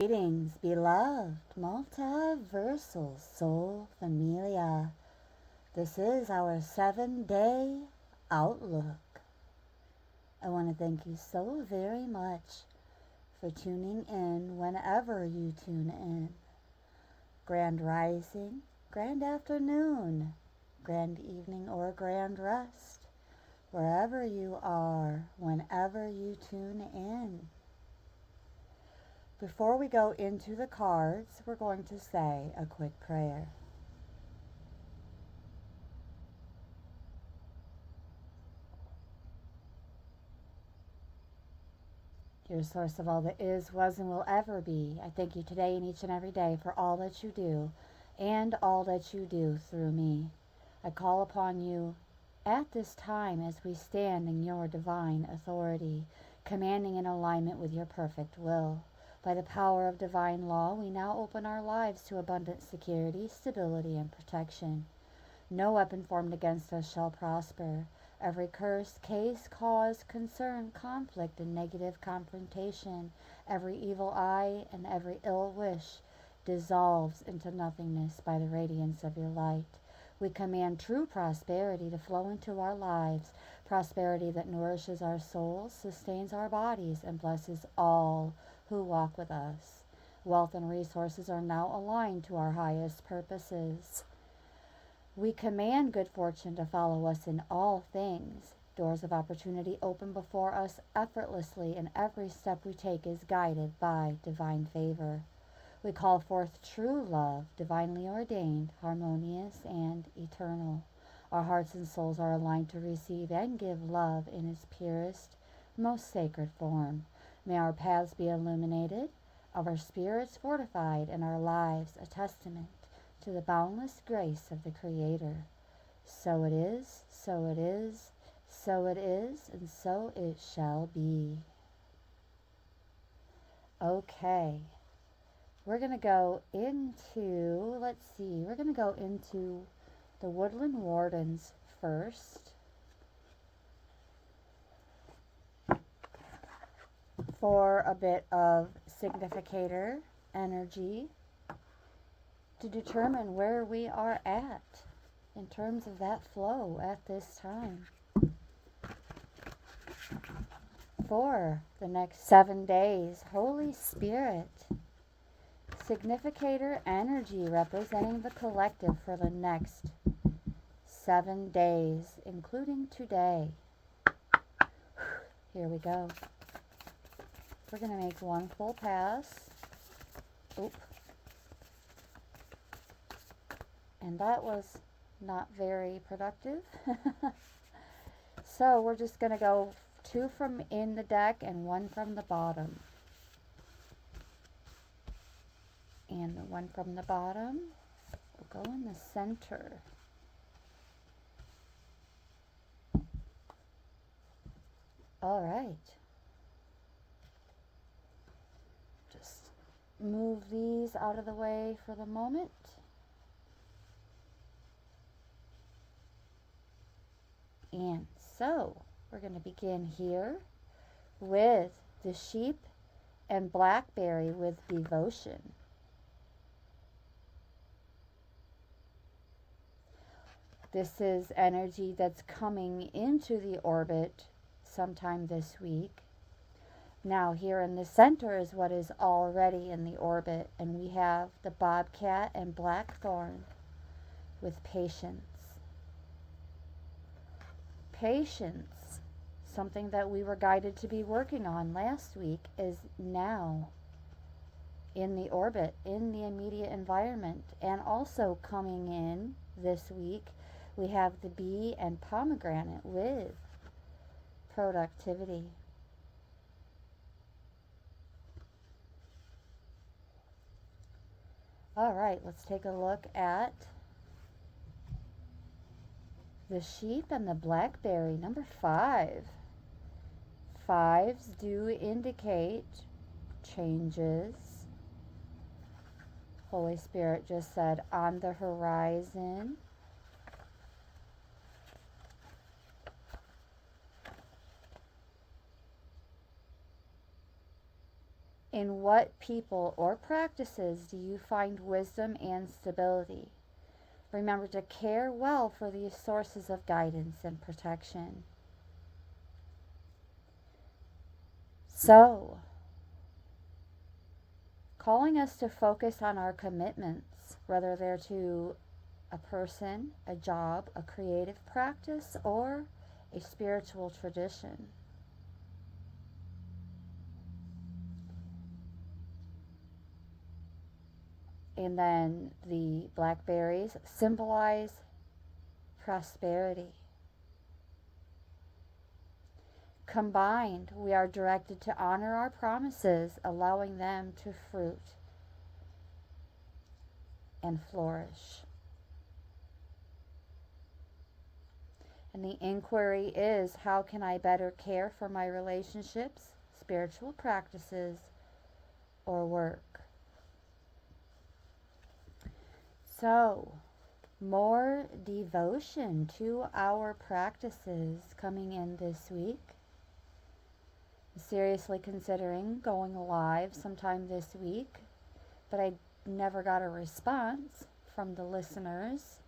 Greetings, beloved multiversal soul familia. This is our 7-day outlook. I want to thank you so very much for tuning in whenever you tune in. Grand rising, grand afternoon, grand evening, or grand rest, wherever you are, whenever you tune in. Before we go into the cards, we're going to say a quick prayer. Dear source of all that is, was, and will ever be, I thank you today and each and every day for all that you do and all that you do through me. I call upon you at this time as we stand in your divine authority, commanding in alignment with your perfect will. By the power of divine law, we now open our lives to abundant security, stability, and protection. No weapon formed against us shall prosper. Every curse, case, cause, concern, conflict, and negative confrontation, every evil eye and every ill wish dissolves into nothingness by the radiance of your light. We command true prosperity to flow into our lives, prosperity that nourishes our souls, sustains our bodies, and blesses all who walk with us. Wealth and resources are now aligned to our highest purposes. We command good fortune to follow us in all things. Doors of opportunity open before us effortlessly, and every step we take is guided by divine favor. We call forth true love, divinely ordained, harmonious, and eternal. Our hearts and souls are aligned to receive and give love in its purest, most sacred form. May our paths be illuminated, our spirits fortified, and our lives a testament to the boundless grace of the Creator. So it is, so it is, so it is, and so it shall be. Okay. We're going to go into, we're going to go into the Woodland Wardens first for a bit of significator energy to determine where we are at in terms of that flow at this time. For the next 7 days, Holy Spirit, significator energy representing the collective for the next 7 days, including today. Here we go. We're going to make one full pass. Oop. And that was not very productive. So we're just going to go 2 from in the deck and 1 from the bottom. And the 1 from the bottom will go in the center. All right. Just move these out of the way for the moment. And so we're going to begin here with the sheep and blackberry with devotion. This is energy that's coming into the orbit sometime this week. Now here in the center is what is already in the orbit, and we have the bobcat and blackthorn with patience. Patience, something that we were guided to be working on last week, is now in the orbit, in the immediate environment. And also coming in this week, we have the bee and pomegranate with productivity. All right, let's take a look at the sheep and the blackberry, number 5. 5s do indicate changes. Holy Spirit just said on the horizon. In what people or practices do you find wisdom and stability? Remember to care well for these sources of guidance and protection. So, calling us to focus on our commitments, whether they're to a person, a job, a creative practice, or a spiritual tradition. And then the blackberries symbolize prosperity. Combined, we are directed to honor our promises, allowing them to fruit and flourish. And the inquiry is, how can I better care for my relationships, spiritual practices, or work? So, more devotion to our practices coming in this week. I'm seriously considering going live sometime this week, but I never got a response from the listeners.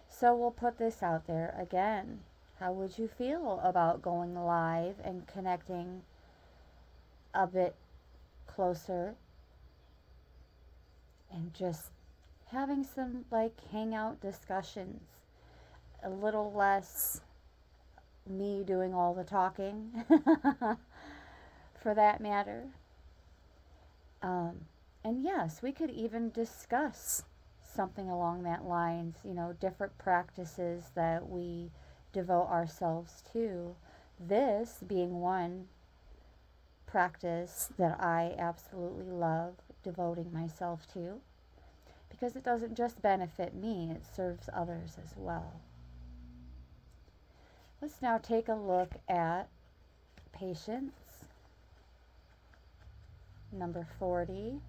So we'll put this out there again. How would you feel about going live and connecting a bit closer and just having some hangout discussions? A little less me doing all the talking, for that matter. And yes, we could even discuss something along that lines, different practices that we devote ourselves to. This being one practice that I absolutely love devoting myself to, because it doesn't just benefit me, it serves others as well. Let's now take a look at patience, number 40.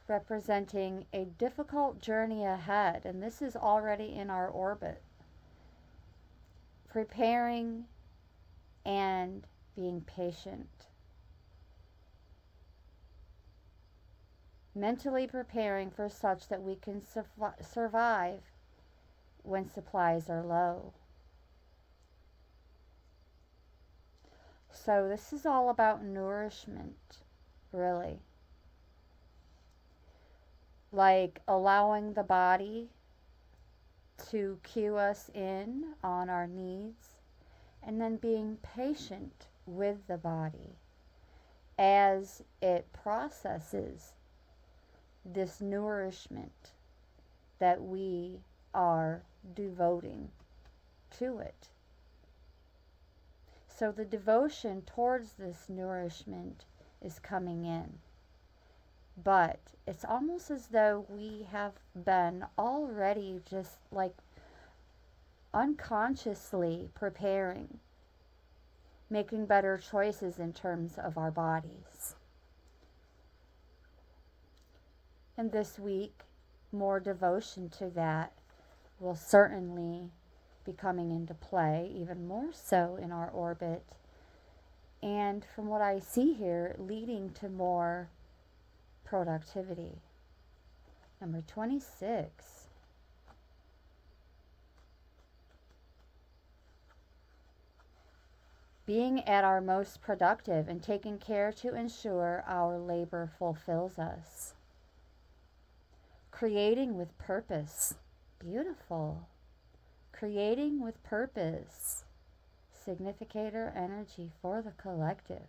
Representing a difficult journey ahead, and this is already in our orbit. Preparing and being patient. Mentally preparing for such that we can survive when supplies are low. So this is all about nourishment, really. Like allowing the body to cue us in on our needs, and then being patient with the body as it processes this nourishment that we are devoting to it. So the devotion towards this nourishment is coming in. But it's almost as though we have been already just unconsciously preparing, making better choices in terms of our bodies. And this week, more devotion to that will certainly be coming into play, even more so in our orbit. And from what I see here, leading to more productivity. Number 26. Being at our most productive and taking care to ensure our labor fulfills us. Creating with purpose. Beautiful. Creating with purpose. Significator energy for the collective.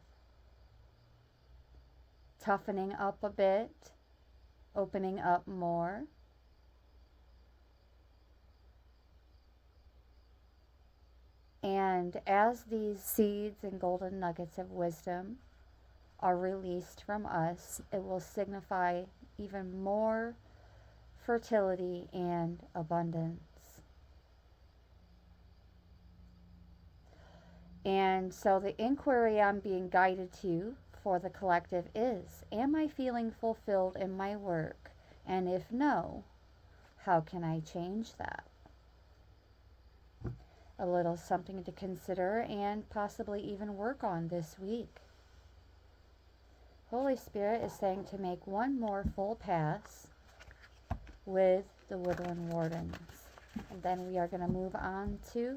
Toughening up a bit, opening up more. And as these seeds and golden nuggets of wisdom are released from us, it will signify even more fertility and abundance. And so the inquiry I'm being guided to for the collective is, am I feeling fulfilled in my work? And if no, how can I change that? a little something to consider and possibly even work on this week. Holy Spirit is saying to make one more full pass with the Woodland Wardens. And then we are going to move on to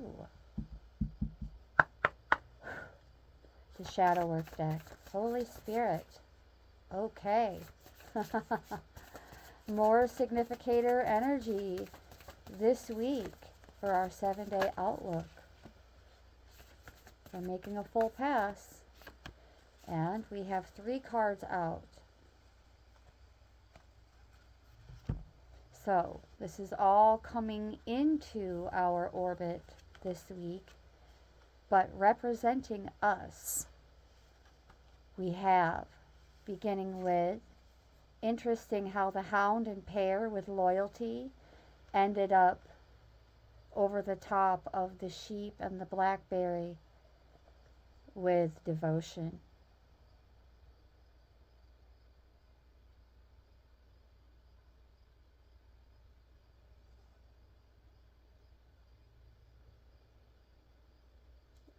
the Shadow Work deck. Holy Spirit. Okay. More significator energy this week for our 7-day outlook. We're making a full pass, and we have 3 cards out. So this is all coming into our orbit this week, but representing us. We have, beginning with, interesting how the Hound and Pair with loyalty ended up over the top of the Sheep and the Blackberry with devotion.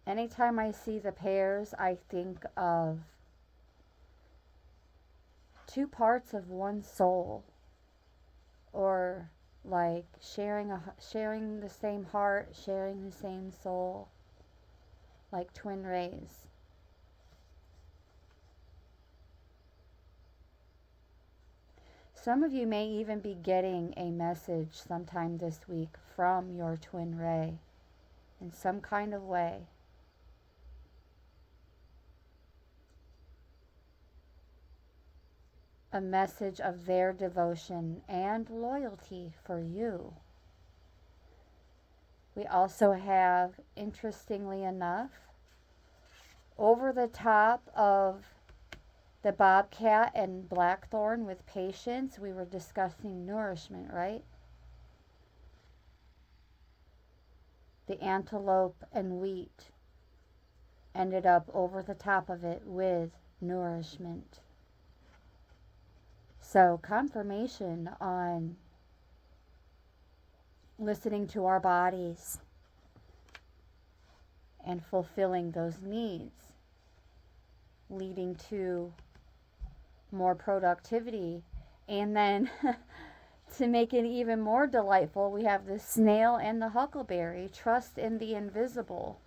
Anytime I see the pairs, I think of 2 parts of one soul, or like sharing the same heart, sharing the same soul, like twin rays. Some of you may even be getting a message sometime this week from your twin ray in some kind of way. A message of their devotion and loyalty for you. We also have, interestingly enough, over the top of the Bobcat and Blackthorn with patience, we were discussing nourishment, right? The Antelope and Wheat ended up over the top of it with nourishment. So confirmation on listening to our bodies and fulfilling those needs, leading to more productivity. And then to make it even more delightful, we have the Snail and the Huckleberry, trust in the invisible,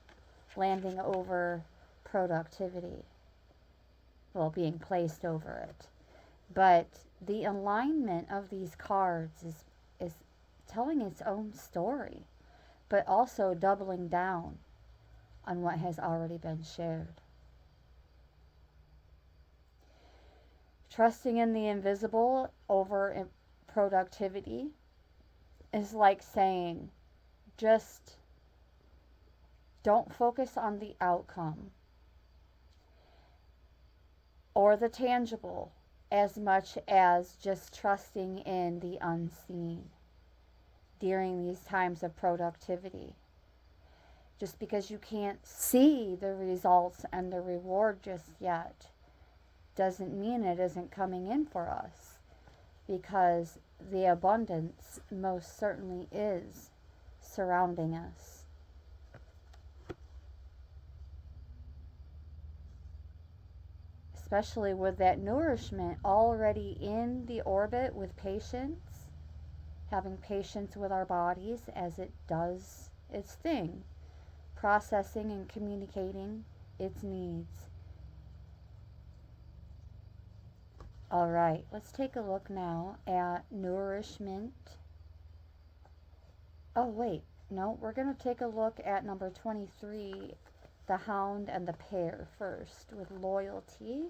landing over productivity. Well, being placed over it. But the alignment of these cards is telling its own story, but also doubling down on what has already been shared. Trusting in the invisible over productivity is like saying, just don't focus on the outcome or the tangible as much as just trusting in the unseen during these times of productivity. Just because you can't see the results and the reward just yet doesn't mean it isn't coming in for us, because the abundance most certainly is surrounding us. Especially with that nourishment already in the orbit with patience, having patience with our bodies as it does its thing, processing and communicating its needs. All right, let's take a look now at nourishment. Oh, wait, no, we're going to take a look at number 23, the Hound and the Pair first, with loyalty.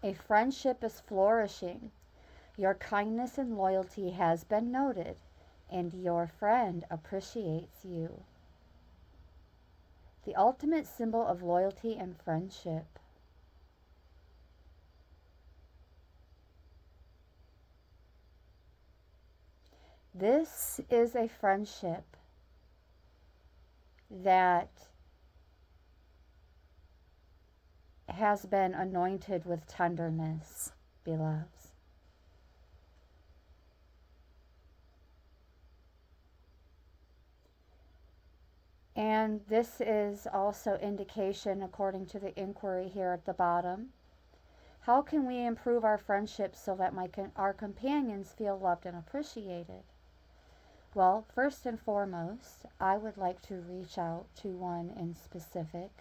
A friendship is flourishing. Your kindness and loyalty has been noted, and your friend appreciates you. The ultimate symbol of loyalty and friendship. This is a friendship that has been anointed with tenderness, beloveds. And this is also indication, according to the inquiry here at the bottom. How can we improve our friendships so that our companions feel loved and appreciated? Well, first and foremost, I would like to reach out to one in specific.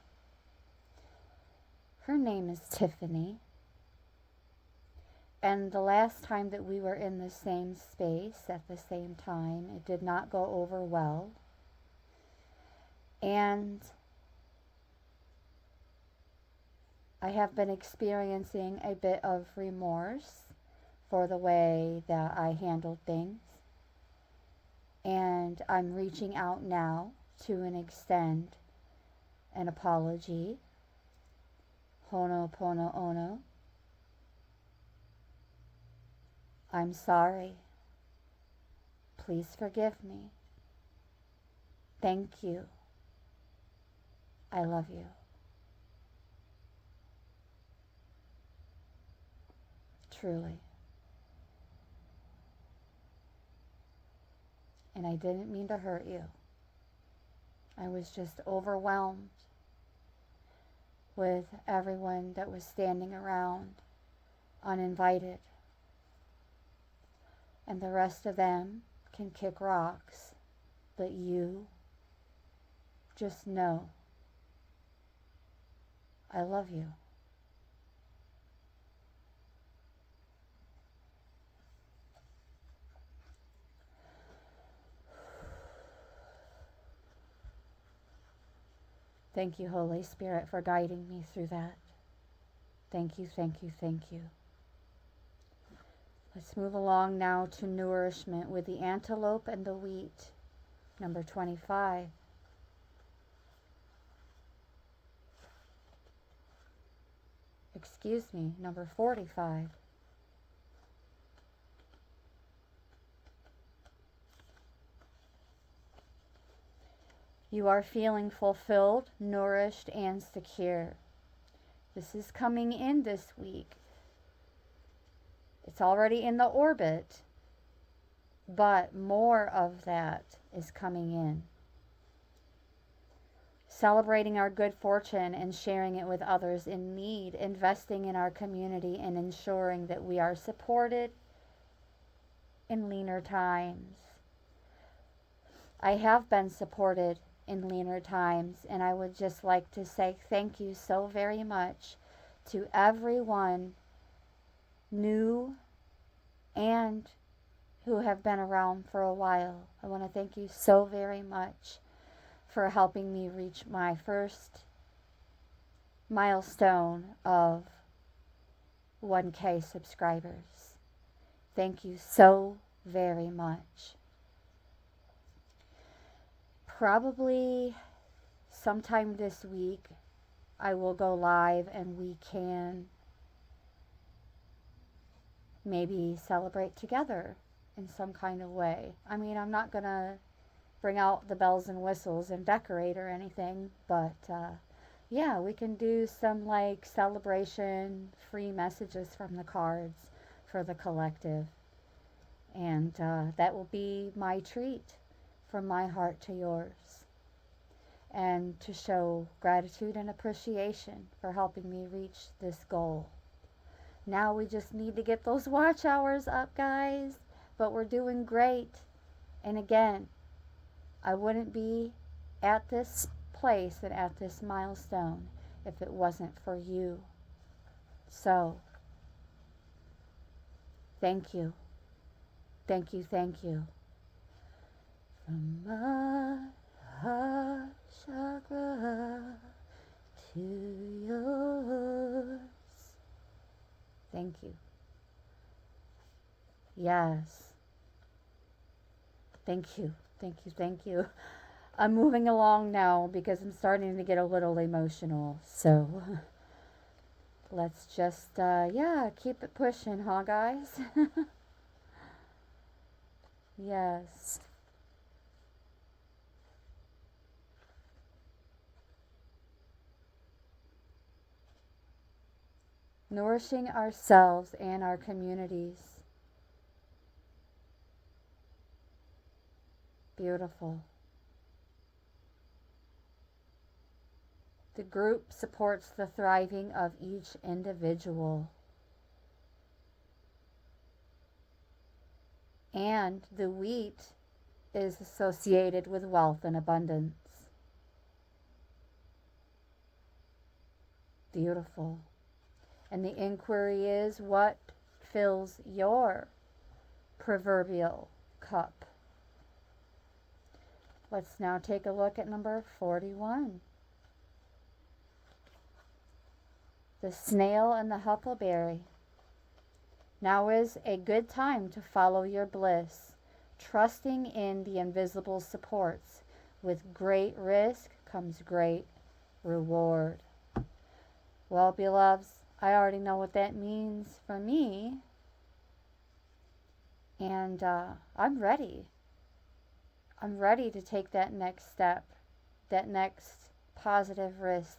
Her name is Tiffany. And the last time that we were in the same space at the same time, it did not go over well. And I have been experiencing a bit of remorse for the way that I handled things. And I'm reaching out now to extend an apology. Ho'oponopono. I'm sorry. Please forgive me. Thank you. I love you. Truly. And I didn't mean to hurt you. I was just overwhelmed with everyone that was standing around uninvited. And the rest of them can kick rocks, but you just know I love you. Thank you, Holy Spirit, for guiding me through that. Thank you, thank you, thank you. Let's move along now to nourishment with the antelope and the wheat. Number 25. Excuse me, number 45. You are feeling fulfilled, nourished, and secure. This is coming in this week. It's already in the orbit, but more of that is coming in. Celebrating our good fortune and sharing it with others in need, investing in our community, and ensuring that we are supported in leaner times. I have been supported in leaner times, and I would just like to say thank you so very much to everyone new and who have been around for a while. I want to thank you so very much for helping me reach my first milestone of 1K subscribers. Thank you so very much. Probably sometime this week I will go live and we can maybe celebrate together in some kind of way. I mean, I'm not going to bring out the bells and whistles and decorate or anything, but yeah, we can do some like celebration, free messages from the cards for the collective. And that will be my treat from my heart to yours. And to show gratitude and appreciation for helping me reach this goal. Now we just need to get those watch hours up, guys. But we're doing great. And again, I wouldn't be at this place and at this milestone if it wasn't for you. So, thank you. Thank you, thank you. From my heart chakra to yours. Thank you. Yes. Thank you. Thank you. Thank you. I'm moving along now because I'm starting to get a little emotional. So let's just, keep it pushing, huh, guys? Yes. Nourishing ourselves and our communities. Beautiful. The group supports the thriving of each individual. And the wheat is associated with wealth and abundance. Beautiful. And the inquiry is, what fills your proverbial cup? Let's now take a look at number 41. The snail and the huckleberry. Now is a good time to follow your bliss, trusting in the invisible supports. With great risk comes great reward. Well, beloveds, I already know what that means for me, and I'm ready. I'm ready to take that next step, that next positive risk.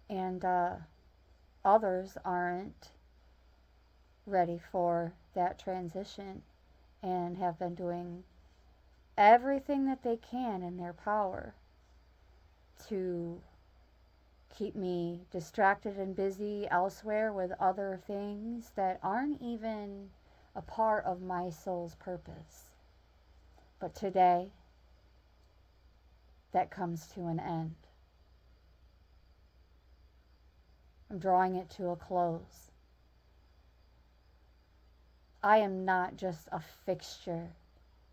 And others aren't ready for that transition and have been doing everything that they can in their power to keep me distracted and busy elsewhere with other things that aren't even a part of my soul's purpose. But today, that comes to an end. I'm drawing it to a close. I am not just a fixture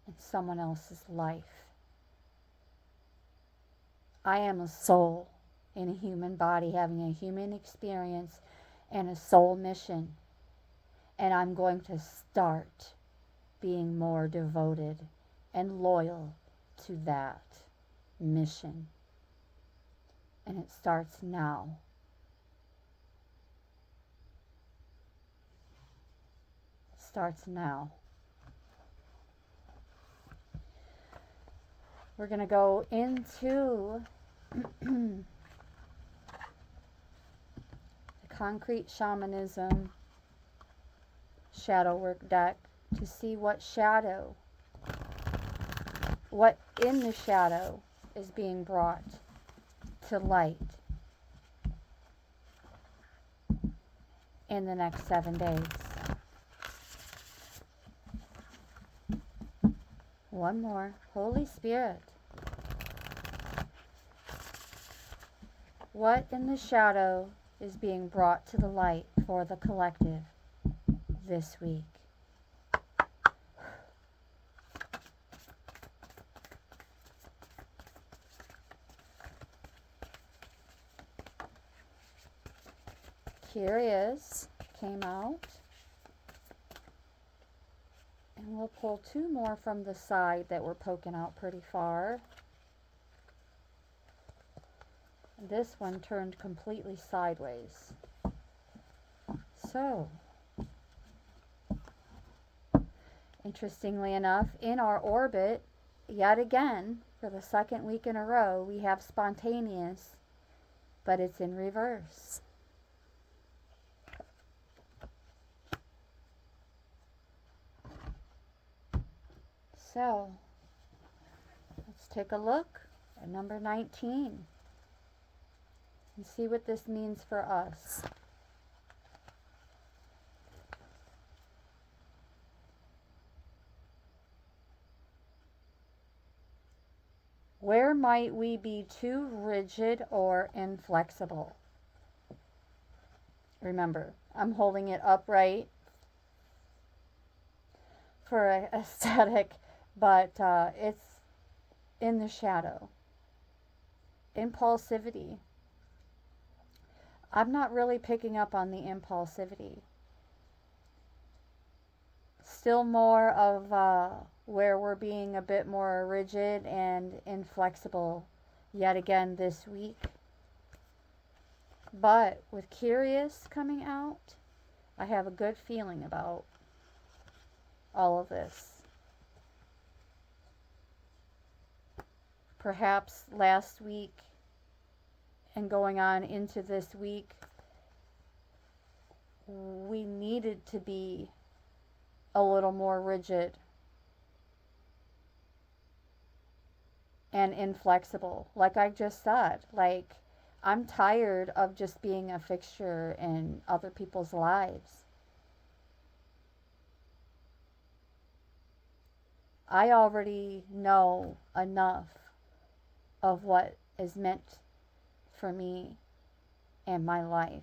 in someone else's life. I am a soul in a human body having a human experience and a soul mission. And I'm going to start being more devoted and loyal to that mission. And it starts now. It starts now. We're going to go into the Concrete Shamanism shadow work deck to see what in the shadow is being brought to light in the next 7 days. One more. Holy Spirit, what in the shadow is being brought to the light for the collective this week? Curious came out. And we'll pull 2 more from the side that were poking out pretty far. And this one turned completely sideways. So, interestingly enough, in our orbit, yet again, for the 2nd week in a row, we have spontaneous, but it's in reverse. So, let's take a look at number 19 and see what this means for us. Where might we be too rigid or inflexible? Remember, I'm holding it upright for aesthetic, but it's in the shadow. Impulsivity. I'm not really picking up on the impulsivity. Still more of where we're being a bit more rigid and inflexible yet again this week. But with Curious coming out, I have a good feeling about all of this. Perhaps last week and going on into this week, we needed to be a little more rigid and inflexible. Like I just said, like I'm tired of just being a fixture in other people's lives. I already know enough of what is meant for me and my life.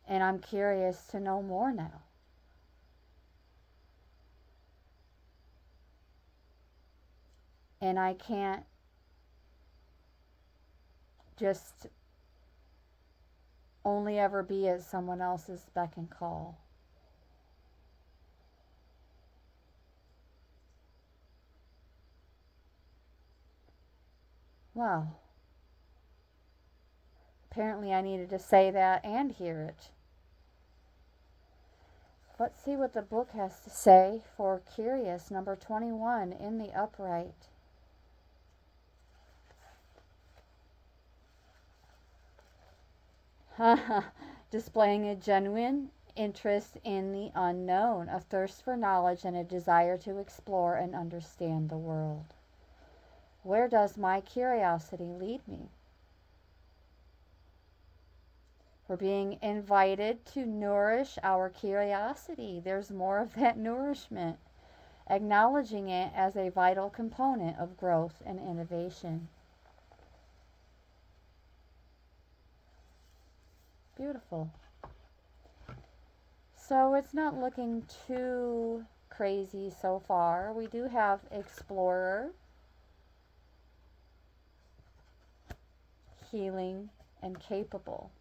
And I'm curious to know more now. And I can't just only ever be at someone else's beck and call. Well, apparently I needed to say that and hear it. Let's see what the book has to say for Curious, number 21, in the upright. Displaying a genuine interest in the unknown, a thirst for knowledge, and a desire to explore and understand the world. Where does my curiosity lead me? We're being invited to nourish our curiosity. There's more of that nourishment, acknowledging it as a vital component of growth and innovation. Beautiful. So it's not looking too crazy so far. We do have Explorer, Healing, and Capable.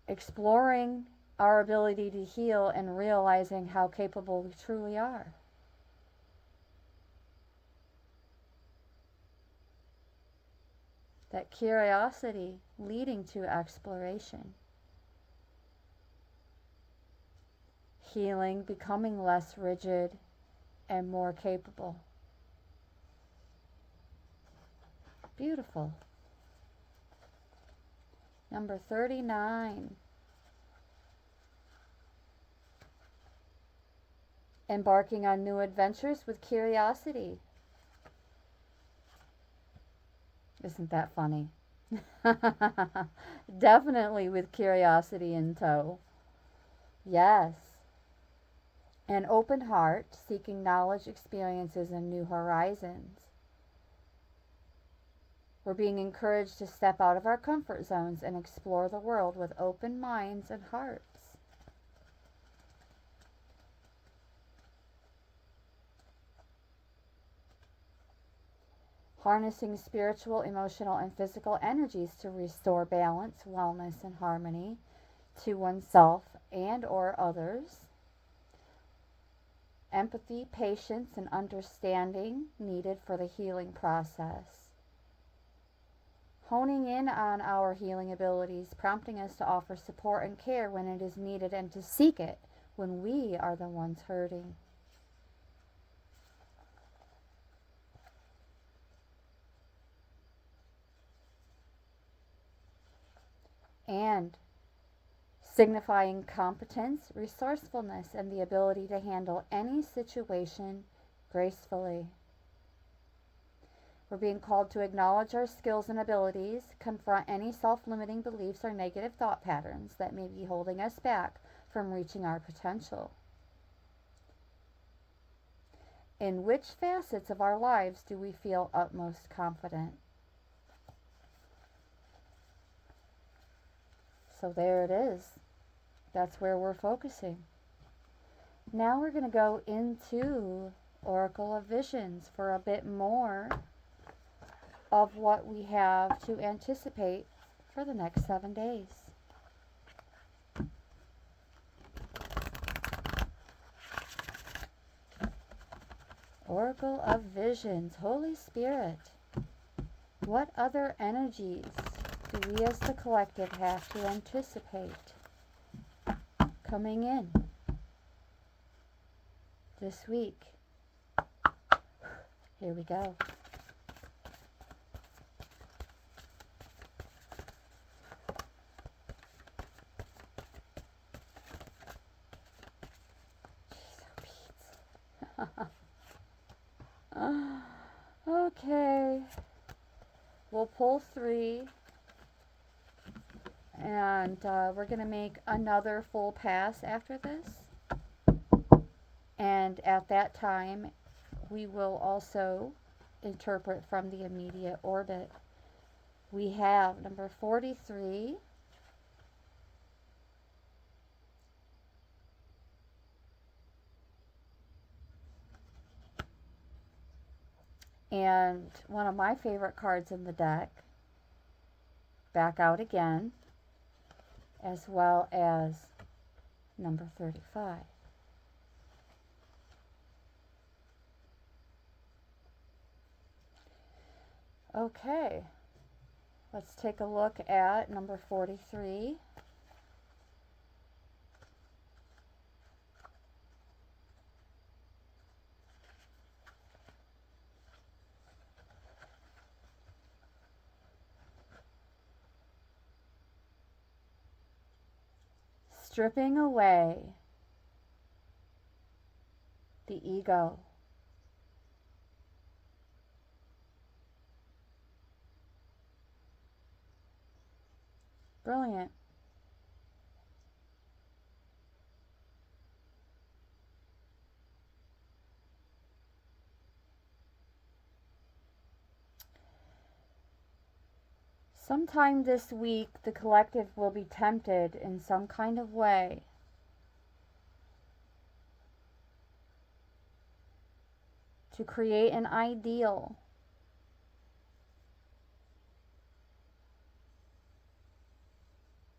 Exploring our ability to heal and realizing how capable we truly are. That curiosity leading to exploration. Healing, becoming less rigid and more capable. Beautiful. Number 39. Embarking on new adventures with curiosity. Isn't that funny? Definitely with curiosity in tow. Yes. An open heart, seeking knowledge, experiences, and new horizons. We're being encouraged to step out of our comfort zones and explore the world with open minds and hearts. Harnessing spiritual, emotional, and physical energies to restore balance, wellness, and harmony to oneself and or others. Empathy, patience, and understanding needed for the healing process. Honing in on our healing abilities, prompting us to offer support and care when it is needed and to seek it when we are the ones hurting. And signifying competence, resourcefulness, and the ability to handle any situation gracefully. We're being called to acknowledge our skills and abilities, confront any self-limiting beliefs or negative thought patterns that may be holding us back from reaching our potential. In which facets of our lives do we feel utmost confident? So there it is. That's where we're focusing. Now we're going to go into Oracle of Visions for a bit more of what we have to anticipate for the next 7 days. Oracle of Visions, Holy Spirit, what other energies do we as the collective have to anticipate coming in this week? Here we go. Okay. We'll pull 3. And we're going to make another full pass after this. And at that time, we will also interpret from the immediate orbit. We have number 43. And one of my favorite cards in the deck, back out again, as well as number 35. Okay, let's take a look at number 43. Stripping away the ego. Brilliant. Sometime this week, the collective will be tempted in some kind of way to create an ideal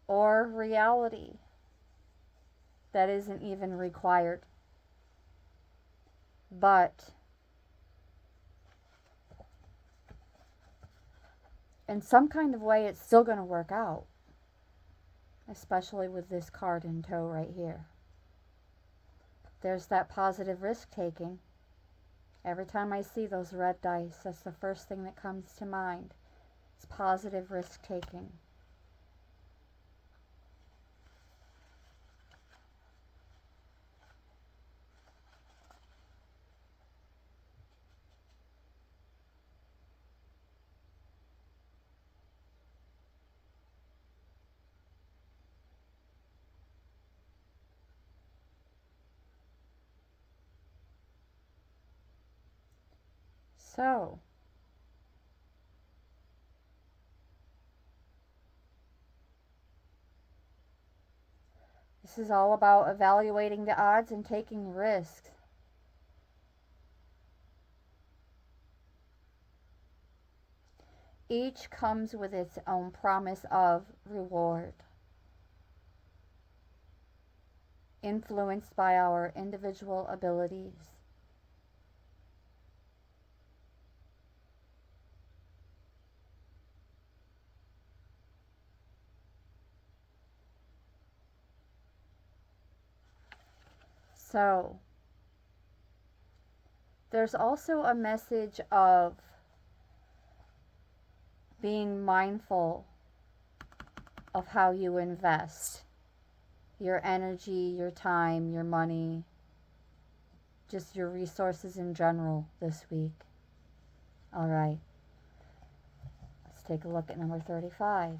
or reality that isn't even required. But in some kind of way, it's still going to work out, especially with this card in tow right here. There's that positive risk taking. Every time I see those red dice, that's the first thing that comes to mind. It's positive risk taking. So, this is all about evaluating the odds and taking risks. Each comes with its own promise of reward, influenced by our individual abilities. So, there's also a message of being mindful of how you invest your energy, your time, your money, just your resources in general this week. All right, let's take a look at number 35.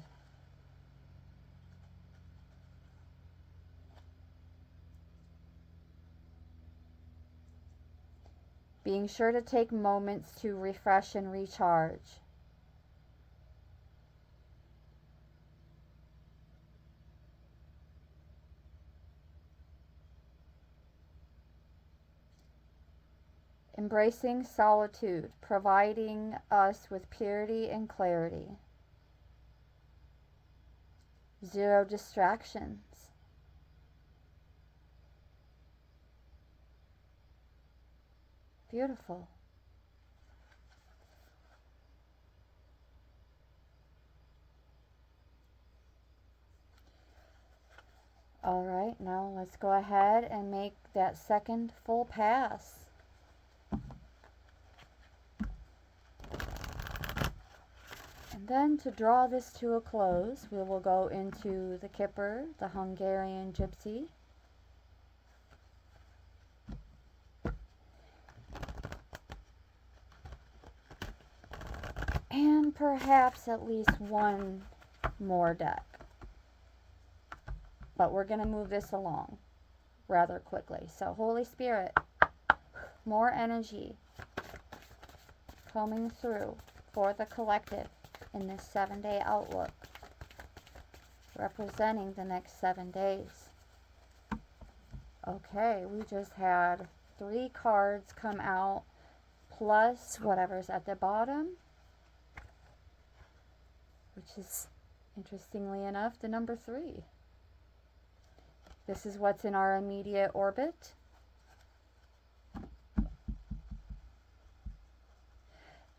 Being sure to take moments to refresh and recharge. Embracing solitude, providing us with purity and clarity. 0 distractions. Beautiful. All right, now let's go ahead and make that second full pass. And then to draw this to a close, we will go into the Kipper, the Hungarian Gypsy. and perhaps at least one more deck. But we're going to move this along rather quickly. So Holy Spirit, more energy coming through for the collective in this 7-day outlook, representing the next 7 days. Okay, we just had 3 cards come out, plus whatever's at the bottom, which is, interestingly enough, the number 3. This is what's in our immediate orbit.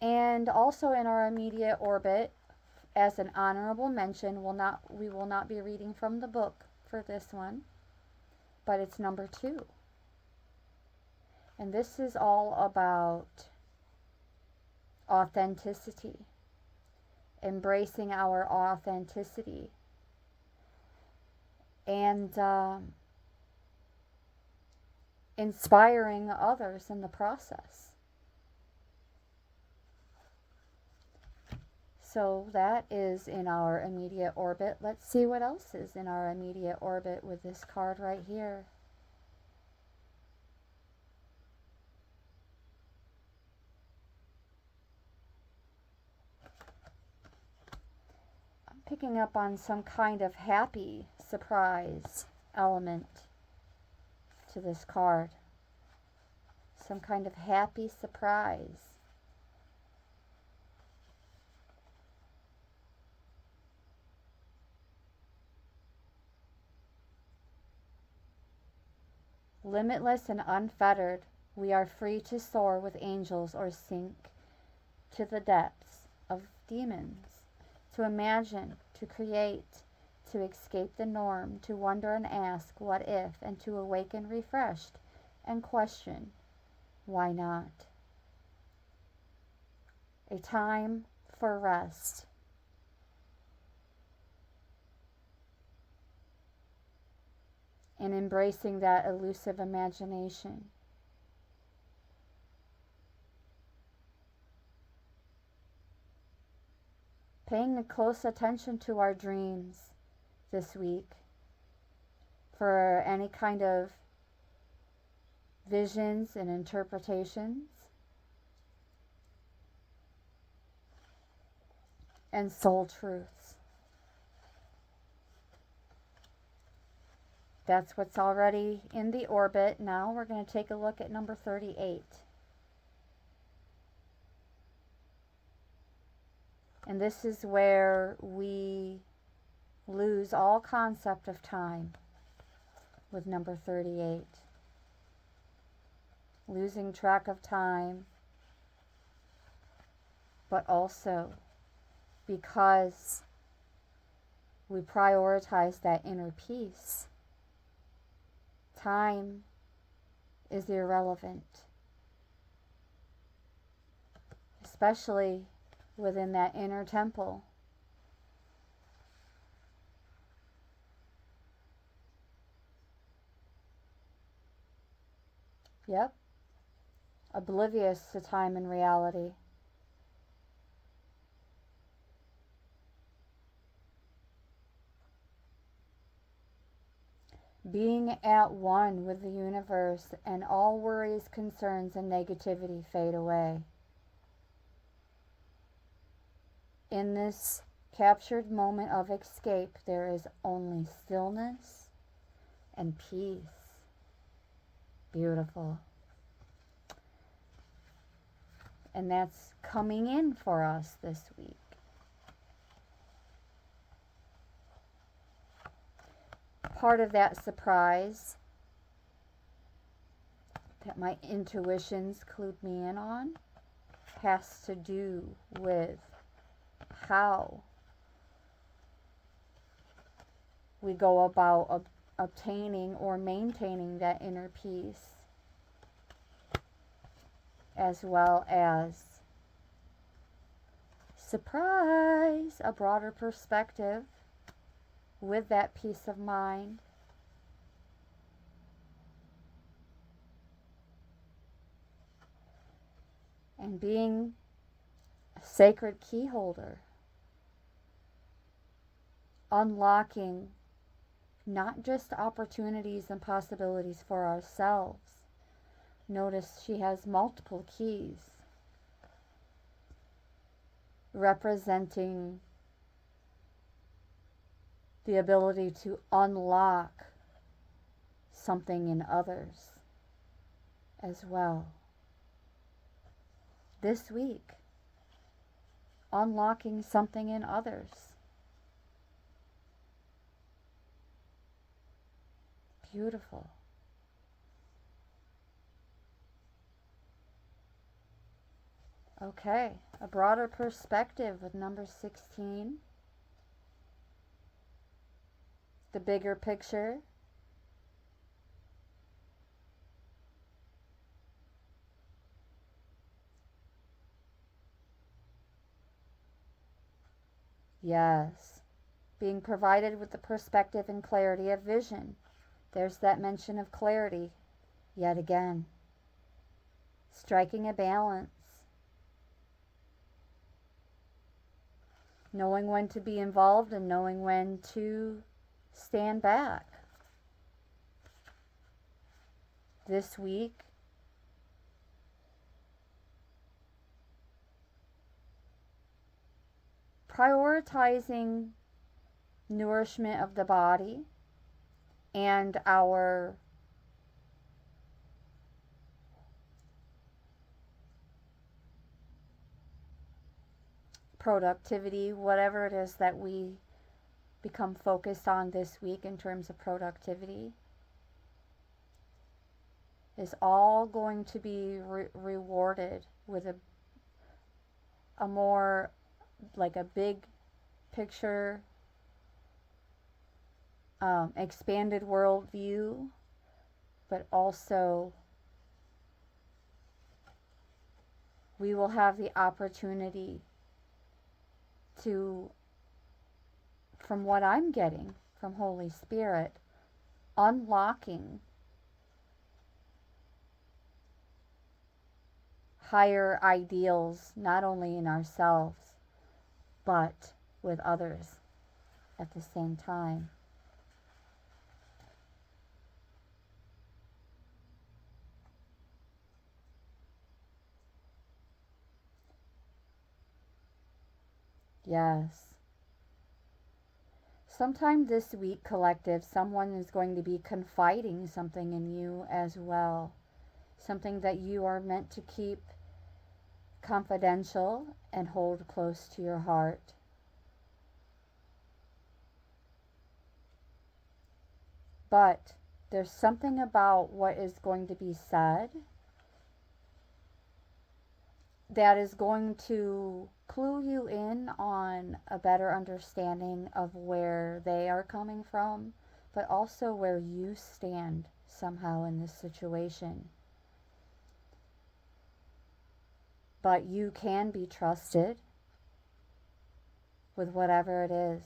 And also in our immediate orbit, as an honorable mention, we will not be reading from the book for this one, but it's number 2. And this is all about authenticity, embracing our authenticity, and inspiring others in the process. So that is in our immediate orbit. Let's see what else is in our immediate orbit with this card right here. I'm picking up on some kind of happy surprise element to this card. Some kind of happy surprise. Limitless and unfettered, we are free to soar with angels or sink to the depths of demons, to imagine, to create, to escape the norm, to wonder and ask what if, and to awaken refreshed and question why not. A time for rest. And embracing that elusive imagination. Paying close attention to our dreams this week for any kind of visions and interpretations and soul truths. That's what's already in the orbit. Now we're going to take a look at number 38. And this is where we lose all concept of time with number 38. Losing track of time, but also because we prioritize that inner peace. Time is irrelevant, especially within that inner temple. Yep, oblivious to time and reality. Being at one with the universe, and all worries, concerns, and negativity fade away. In this captured moment of escape, there is only stillness and peace. Beautiful. And that's coming in for us this week. Part of that surprise that my intuitions clued me in on has to do with how we go about obtaining or maintaining that inner peace, as well as, surprise, a broader perspective with that peace of mind. And being sacred key holder, unlocking not just opportunities and possibilities for ourselves. Notice she has multiple keys representing the ability to unlock something in others as well. This week, unlocking something in others. Beautiful. Okay, a broader perspective with number 16. The bigger picture. Yes, being provided with the perspective and clarity of vision. There's that mention of clarity yet again. Striking a balance. Knowing when to be involved and knowing when to stand back. This week, prioritizing nourishment of the body and our productivity, whatever it is that we become focused on this week in terms of productivity, is all going to be rewarded with a more, like a big picture, expanded worldview, but also we will have the opportunity to, from what I'm getting from Holy Spirit, unlocking higher ideals, not only in ourselves, but with others at the same time. Yes. Sometime this week, collective, someone is going to be confiding something in you as well. Something that you are meant to keep confidential and hold close to your heart. But there's something about what is going to be said that is going to clue you in on a better understanding of where they are coming from, but also where you stand somehow in this situation. But you can be trusted with whatever it is,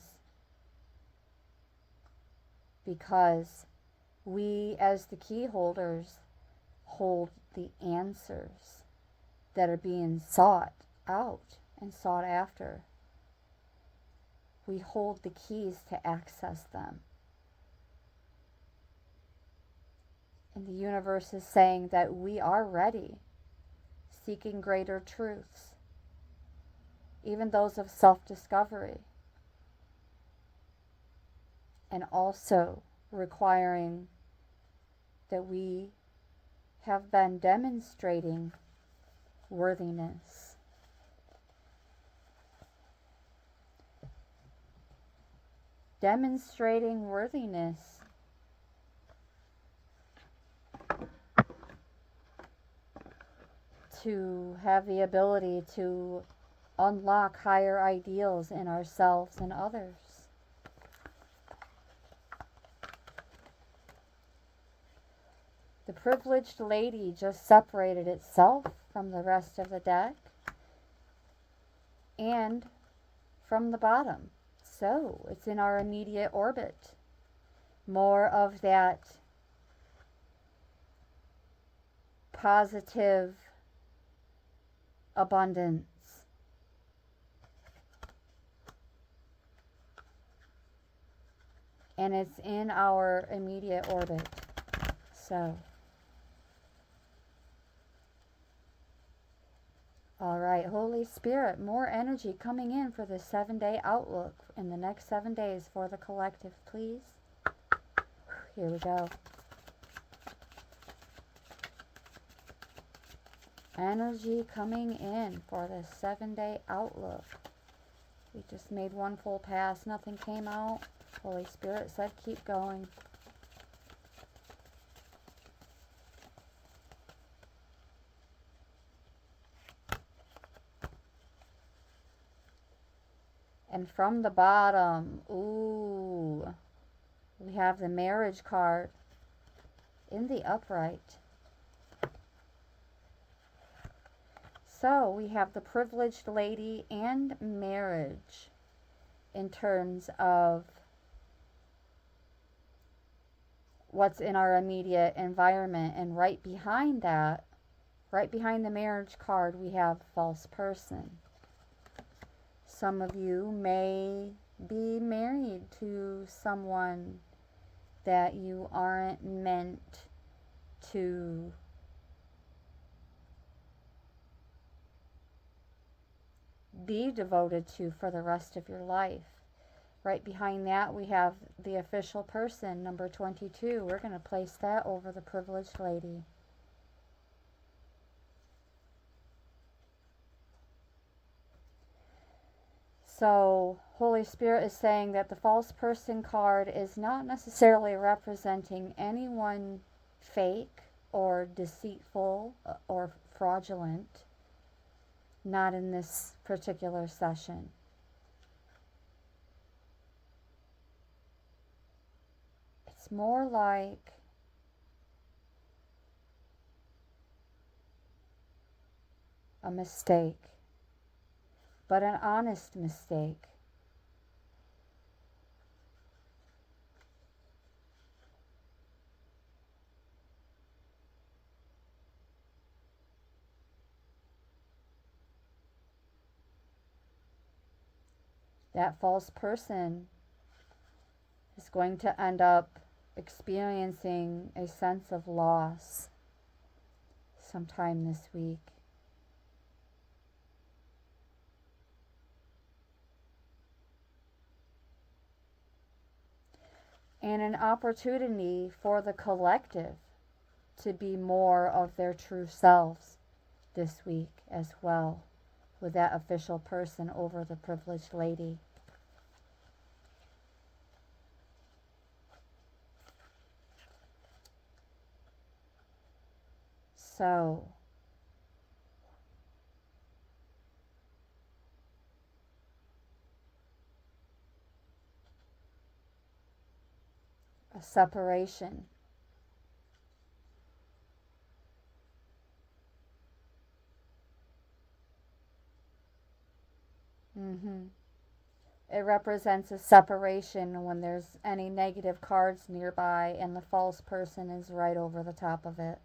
because we as the key holders hold the answers that are being sought out and sought after. We hold the keys to access them. And the universe is saying that we are ready, seeking greater truths, even those of self-discovery, and also requiring that we have been demonstrating worthiness. Demonstrating worthiness to have the ability to unlock higher ideals in ourselves and others. The privileged lady just separated itself from the rest of the deck and from the bottom. So it's in our immediate orbit. More of that positive abundance and it's in our immediate orbit. So, all right, Holy Spirit, more energy coming in for this 7-day outlook in the next 7 days for the collective, please. Here we go. Energy coming in for this 7-day outlook. We just made one full pass. Nothing came out. Holy Spirit said keep going. And from the bottom, ooh, we have the marriage card in the upright. So we have the privileged lady and marriage in terms of what's in our immediate environment. And right behind that, right behind the marriage card, we have false person. Some of you may be married to someone that you aren't meant to be devoted to for the rest of your life. Right behind that, we have the official person, number 22. We're going to place that over the privileged lady. So, Holy Spirit is saying that the false person card is not necessarily representing anyone fake or deceitful or fraudulent. Not in this particular session. It's more like a mistake, but an honest mistake. That false person is going to end up experiencing a sense of loss sometime this week. And an opportunity for the collective to be more of their true selves this week as well, with that official person over the privileged lady. So, a separation. It represents a separation when there's any negative cards nearby and the false person is right over the top of it.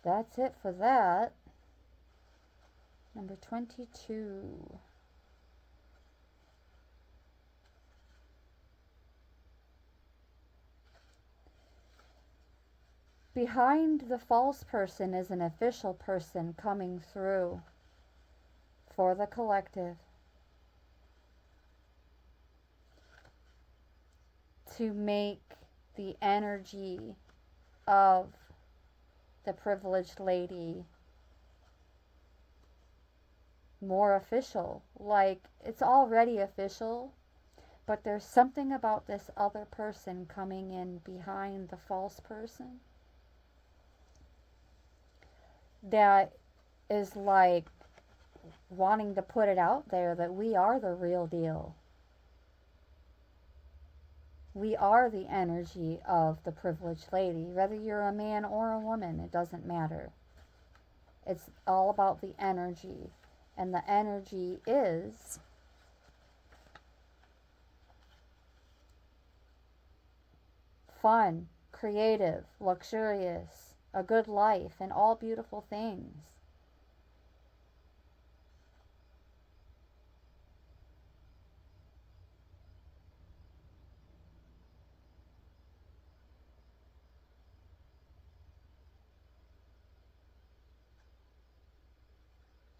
That's it for that. Number 22. Behind the false person is an official person coming through for the collective to make the energy of the privileged lady more official. Like, it's already official, but there's something about this other person coming in behind the false person that is like wanting to put it out there that we are the real deal. We are the energy of the privileged lady. Whether you're a man or a woman, it doesn't matter. It's all about the energy. And the energy is fun, creative, luxurious, a good life, and all beautiful things.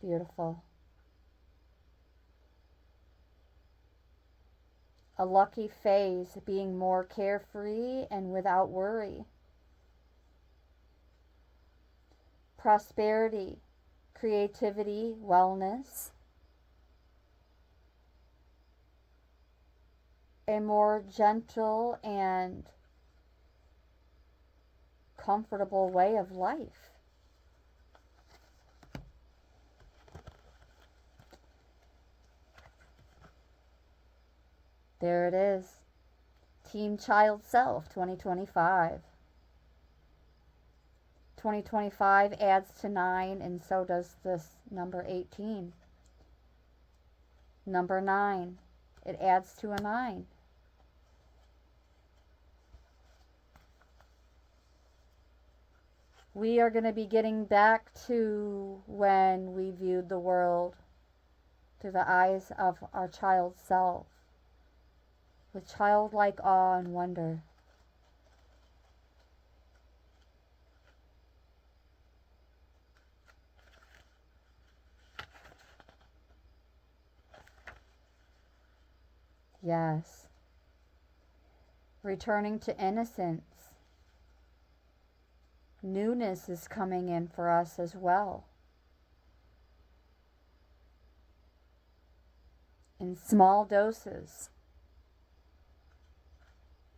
Beautiful. A lucky phase, being more carefree and without worry. Prosperity, creativity, wellness. A more gentle and comfortable way of life. There it is. Team Child Self 2025. 2025 adds to 9, and so does this number 18. Number 9, it adds to a 9. We are going to be getting back to when we viewed the world through the eyes of our child self, with childlike awe and wonder. Yes. Returning to innocence. Newness is coming in for us as well. In small doses.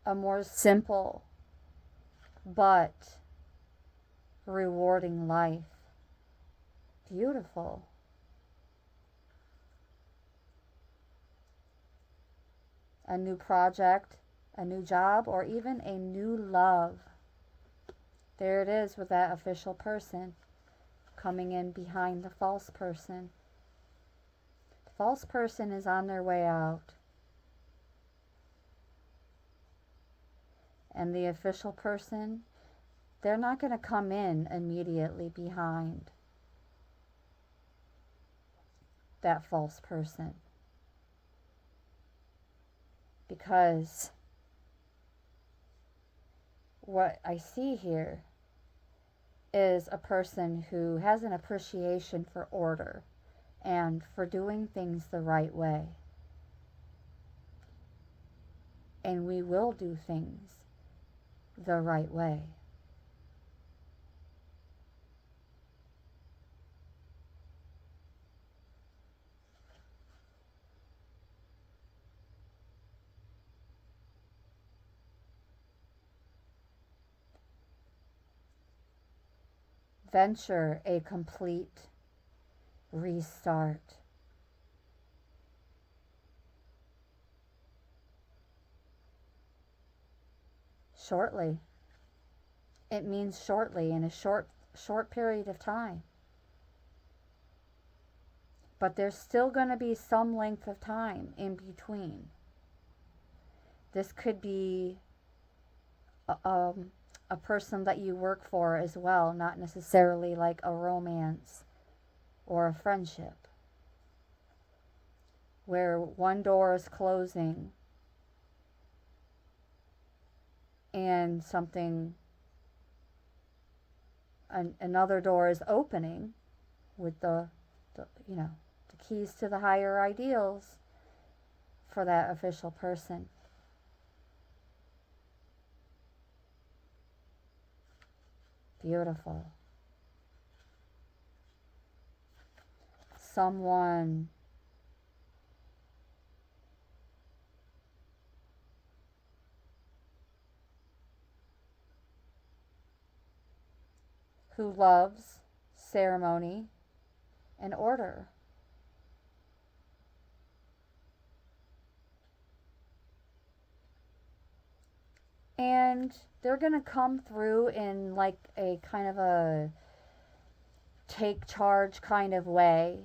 A more simple but rewarding life. Beautiful. A new project, a new job, or even a new love. There it is with that official person coming in behind the false person. The false person is on their way out. And the official person, they're not going to come in immediately behind that false person. Because what I see here is a person who has an appreciation for order and for doing things the right way. And we will do things the right way. Venture a complete restart. Shortly. It means shortly, in a short period of time. But there's still going to be some length of time in between. This could be a person that you work for as well, not necessarily like a romance or a friendship, where one door is closing and another door is opening with the keys to the higher ideals for that official person. Beautiful. Someone who loves ceremony and order. And they're going to come through in like a kind of a take charge kind of way,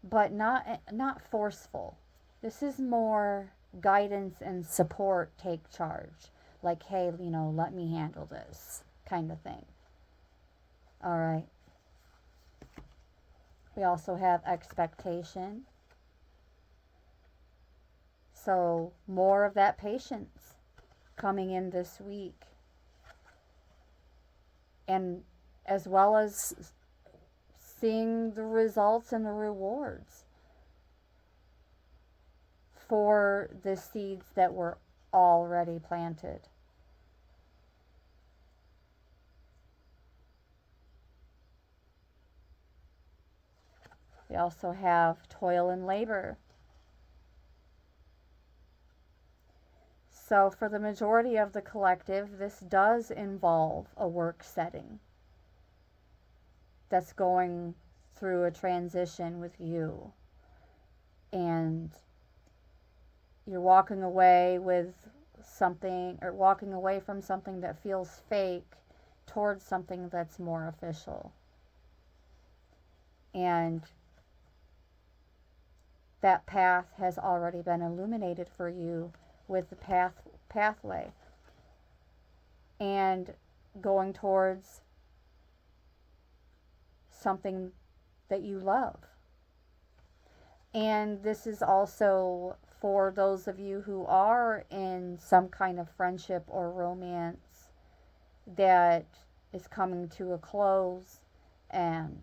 but not forceful. This is more guidance and support, take charge. Like, hey, let me handle this kind of thing. All right. We also have expectation. So, more of that patience coming in this week. And as well as seeing the results and the rewards for the seeds that were already planted. We also have toil and labor. So, for the majority of the collective, this does involve a work setting that's going through a transition with you. And you're walking away with something, or walking away from something that feels fake towards something that's more official. And that path has already been illuminated for you with the pathway. And going towards something that you love. And this is also for those of you who are in some kind of friendship or romance that is coming to a close, and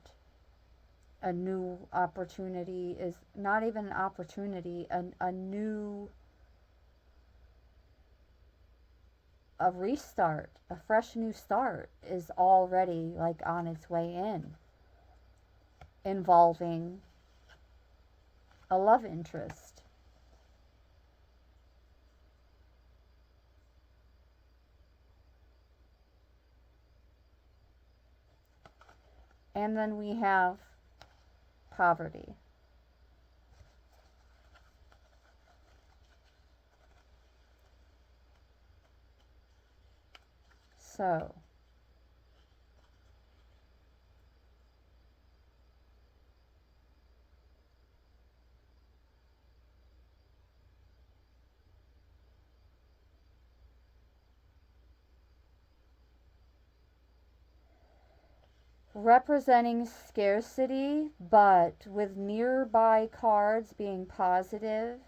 a new opportunity is not even an opportunity, a restart, a fresh new start is already like on its way in, involving a love interest. And then we have poverty. So, representing scarcity, but with nearby cards being positive.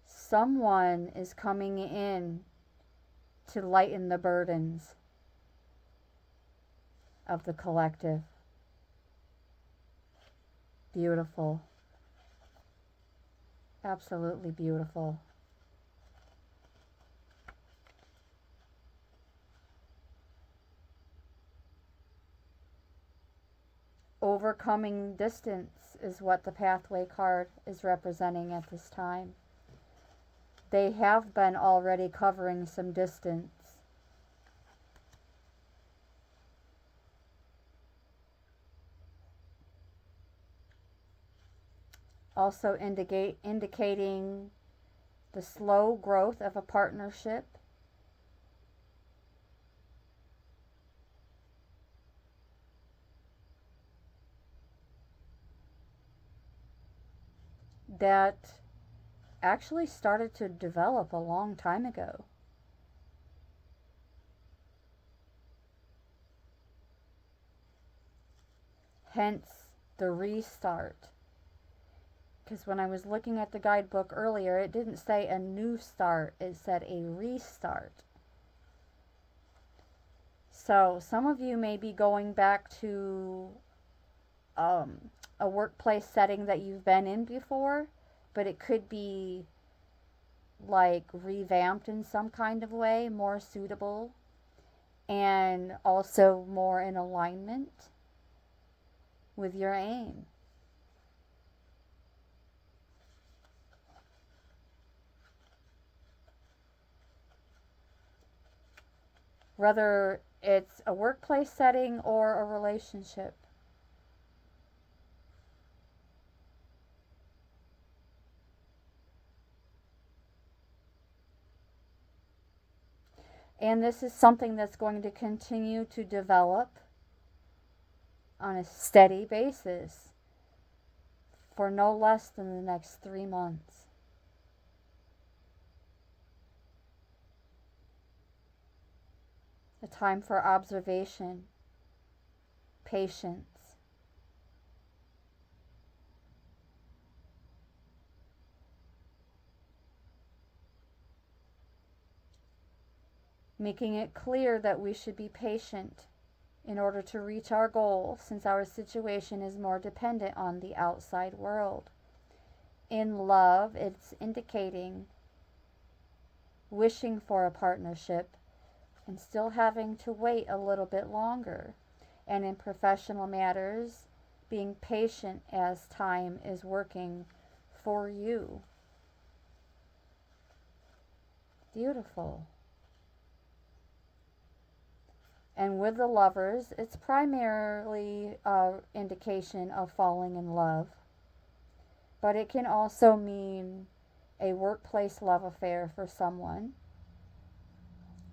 Someone is coming in to lighten the burdens of the collective. Beautiful. Absolutely beautiful. Overcoming distance is what the pathway card is representing at this time. They have been already covering some distance. Also indicating the slow growth of a partnership. That actually started to develop a long time ago. Hence the restart. Because when I was looking at the guidebook earlier, it didn't say a new start, it said a restart. So some of you may be going back to a workplace setting that you've been in before, but it could be like revamped in some kind of way, more suitable, and also more in alignment with your aim. Whether it's a workplace setting or a relationship. And this is something that's going to continue to develop on a steady basis for no less than the next 3 months. A time for observation, patience, making it clear that we should be patient in order to reach our goal, since our situation is more dependent on the outside world. In love, it's indicating wishing for a partnership and still having to wait a little bit longer. And in professional matters, being patient as time is working for you. Beautiful. And with the Lovers, it's primarily an indication of falling in love. But it can also mean a workplace love affair for someone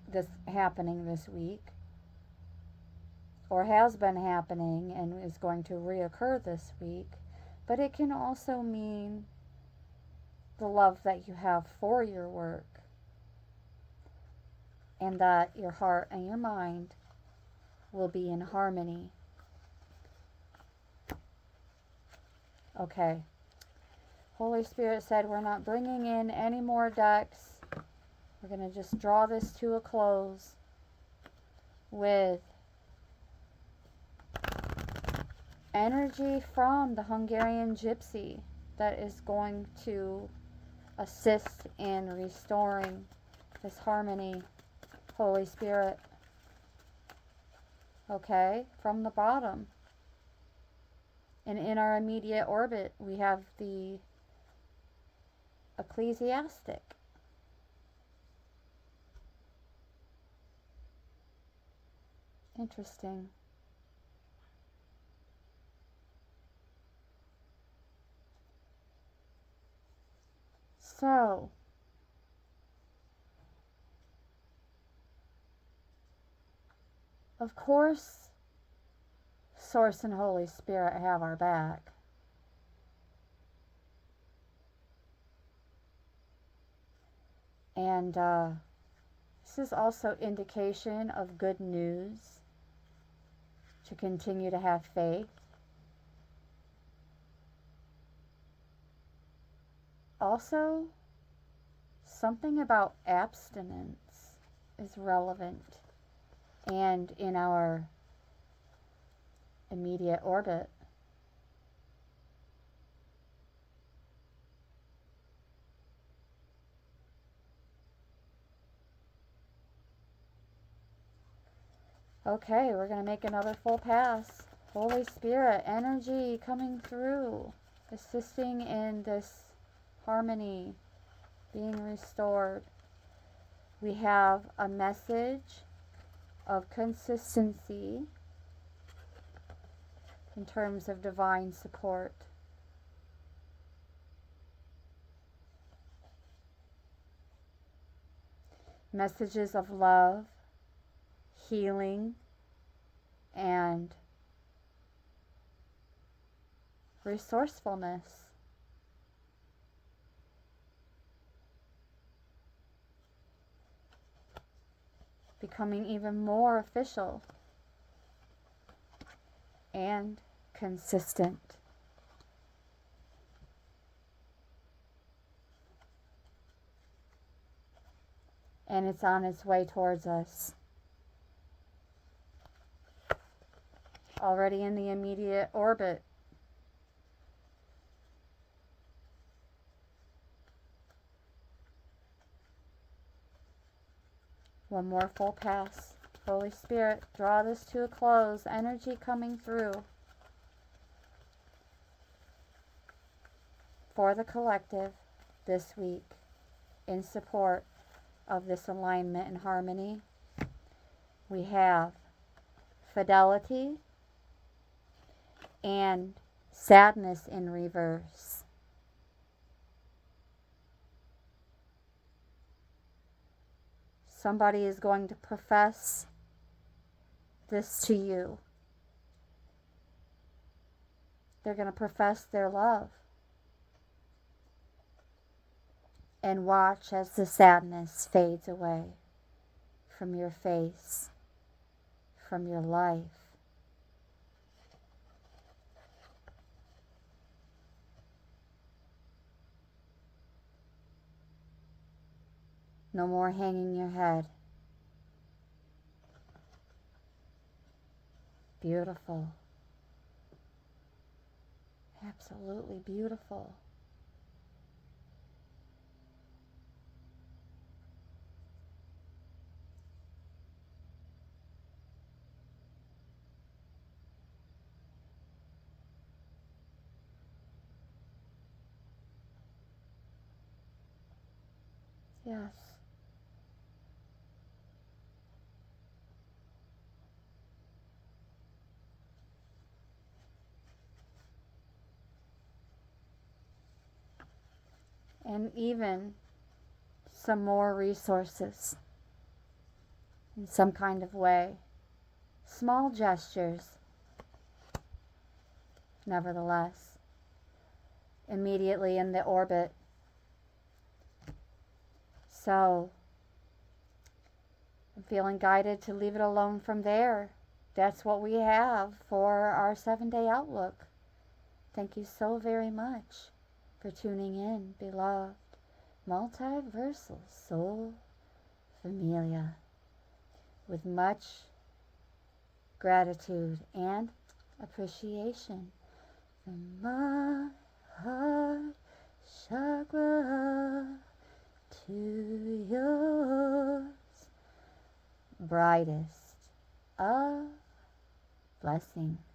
that's happening this week, or has been happening and is going to reoccur this week. But it can also mean the love that you have for your work, and that your heart and your mind will be in harmony. Okay. Holy Spirit said we're not bringing in any more decks. We're going to just draw this to a close with energy from the Hungarian Gypsy that is going to assist in restoring this harmony. Holy Spirit. Okay, from the bottom. And in our immediate orbit, we have the Ecclesiastic. Interesting. So, of course, Source and Holy Spirit have our back. And this is also indication of good news, to continue to have faith. Also, something about abstinence is relevant and in our immediate orbit. Okay, we're going to make another full pass. Holy Spirit, energy coming through, assisting in this harmony being restored. We have a message of consistency in terms of divine support. Messages of love, healing, and resourcefulness. Becoming even more official and consistent. And it's on its way towards us. Already in the immediate orbit. One more full pass. Holy Spirit, draw this to a close. Energy coming through for the collective this week in support of this alignment and harmony. We have fidelity and sadness in reverse. somebody is going to profess this to you. They're going to profess their love. And watch as the sadness fades away from your face, from your life. No more hanging your head. Beautiful. Absolutely beautiful. Yes. And even some more resources in some kind of way. Small gestures, nevertheless, immediately in the orbit. So, I'm feeling guided to leave it alone from there. That's what we have for our 7-day outlook. Thank you so very much for tuning in, beloved multiversal soul familia. With much gratitude and appreciation from my heart chakra to yours. Brightest of blessings.